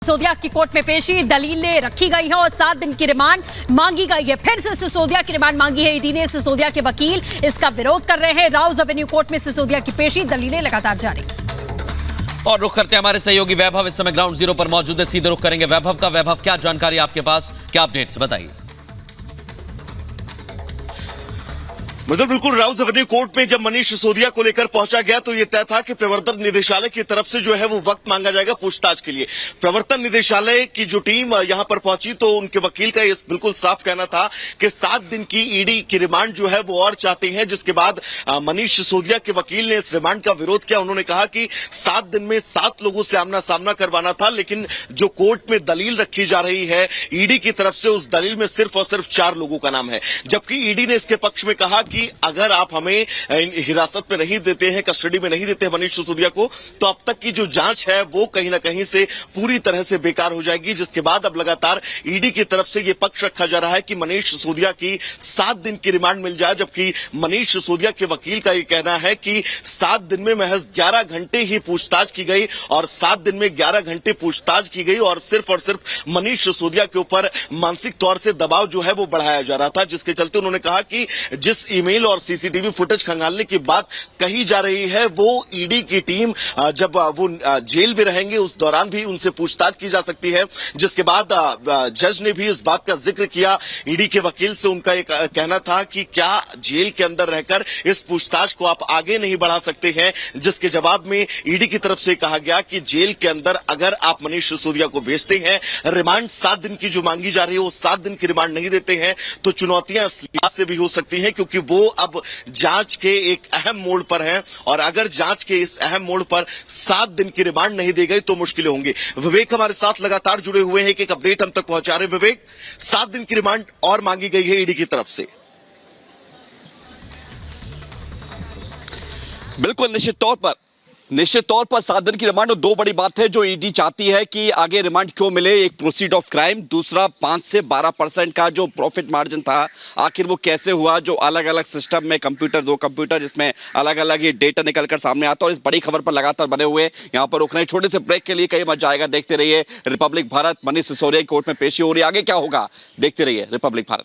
सिसोदिया की कोर्ट में पेशी, दलीलें रखी गई है और 7 दिन की रिमांड मांगी गई है। फिर से सिसोदिया की रिमांड मांगी है ईडी ने। सिसोदिया के वकील इसका विरोध कर रहे हैं। राउज एवेन्यू कोर्ट में सिसोदिया की पेशी, दलीलें लगातार जारी। और रुख करते हैं हमारे सहयोगी वैभव इस समय ग्राउंड जीरो पर मौजूद है। सीधे रुख करेंगे वैभव का। वैभव, क्या जानकारी आपके पास, क्या अपडेट्स बताइए। मतलब बिल्कुल राउज एवेन्यू कोर्ट में जब मनीष सिसोदिया को लेकर पहुंचा गया तो यह तय था कि प्रवर्तन निदेशालय की तरफ से जो है वो वक्त मांगा जाएगा पूछताछ के लिए। प्रवर्तन निदेशालय की जो टीम यहां पर पहुंची तो उनके वकील का ये बिल्कुल साफ कहना था कि 7 दिन की ईडी की रिमांड जो है वो और चाहते हैं, जिसके बाद मनीष सिसोदिया के वकील ने इस रिमांड का विरोध किया। उन्होंने कहा कि 7 दिन में 7 लोगों से आमना सामना करवाना था, लेकिन जो कोर्ट में दलील रखी जा रही है ईडी की तरफ से, उस दलील में सिर्फ और सिर्फ 4 लोगों का नाम है। जबकि ईडी ने इसके पक्ष में कहा कि अगर आप हमें हिरासत में नहीं देते हैं, कस्टडी में नहीं देते हैं मनीष सिसोदिया को, तो अब तक की जो जांच है वो कहीं ना कहीं से पूरी तरह से बेकार हो जाएगी। जिसके बाद अब लगातार ईडी की तरफ से ये पक्ष रखा जा रहा है कि मनीष सिसोदिया की 7 दिन की रिमांड मिल जाए, जबकि मनीष सिसोदिया के वकील का ये कहना है कि 7 दिन में महज 11 घंटे ही पूछताछ की गई और 7 दिन में 11 घंटे पूछताछ की गई और सिर्फ मनीष सिसोदिया के ऊपर मानसिक तौर से दबाव जो है वो बढ़ाया जा रहा था। जिसके चलते उन्होंने कहा कि जिस ईमेल और सीसीटीवी फुटेज खंगालने की बात कही जा रही है वो ईडी की टीम जब वो जेल में रहेंगे उस दौरान भी उनसे पूछताछ की जा सकती है। जिसके बाद जज ने भी इस बात का जिक्र किया ईडी के वकील से। उनका एक कहना था कि क्या जेल के अंदर रहकर इस पूछताछ को आप आगे नहीं बढ़ा सकते हैं, जिसके जवाब में ईडी की तरफ से कहा गया कि जेल के अंदर अगर आप मनीष सिसोदिया को भेजते हैं, रिमांड 7 दिन की जो मांगी जा रही है वो 7 दिन की रिमांड नहीं देते हैं, तो चुनौतियां इस लिहाज से भी हो सकती हैं क्योंकि वो अब जांच के एक अहम मोड़ पर हैं और अगर जांच के इस अहम मोड़ पर 7 दिन की रिमांड नहीं दी गई तो मुश्किलें होंगी। विवेक हमारे साथ लगातार जुड़े हुए हैं, एक अपडेट हम तक पहुंचा रहे हैं। विवेक, 7 दिन की रिमांड और मांगी गई है ईडी की तरफ से। बिल्कुल, निश्चित तौर पर 7 दिन की रिमांड। और 2 बड़ी बात है जो ईडी चाहती है कि आगे रिमांड क्यों मिले। एक प्रोसीड ऑफ क्राइम, दूसरा 5 से 12% का जो प्रॉफिट मार्जिन था आखिर वो कैसे हुआ, जो अलग अलग सिस्टम में दो कंप्यूटर जिसमें अलग अलग ये डेटा निकल कर सामने आता है। और इस बड़ी खबर पर लगातार बने हुए यहाँ पर रुकना है। छोटे से ब्रेक के लिए कहीं मत जाएगा, देखते रहिए रिपब्लिक भारत। मनीष सिसोदिया कोर्ट में पेशी हो रही है, आगे क्या होगा देखते रहिए रिपब्लिक भारत।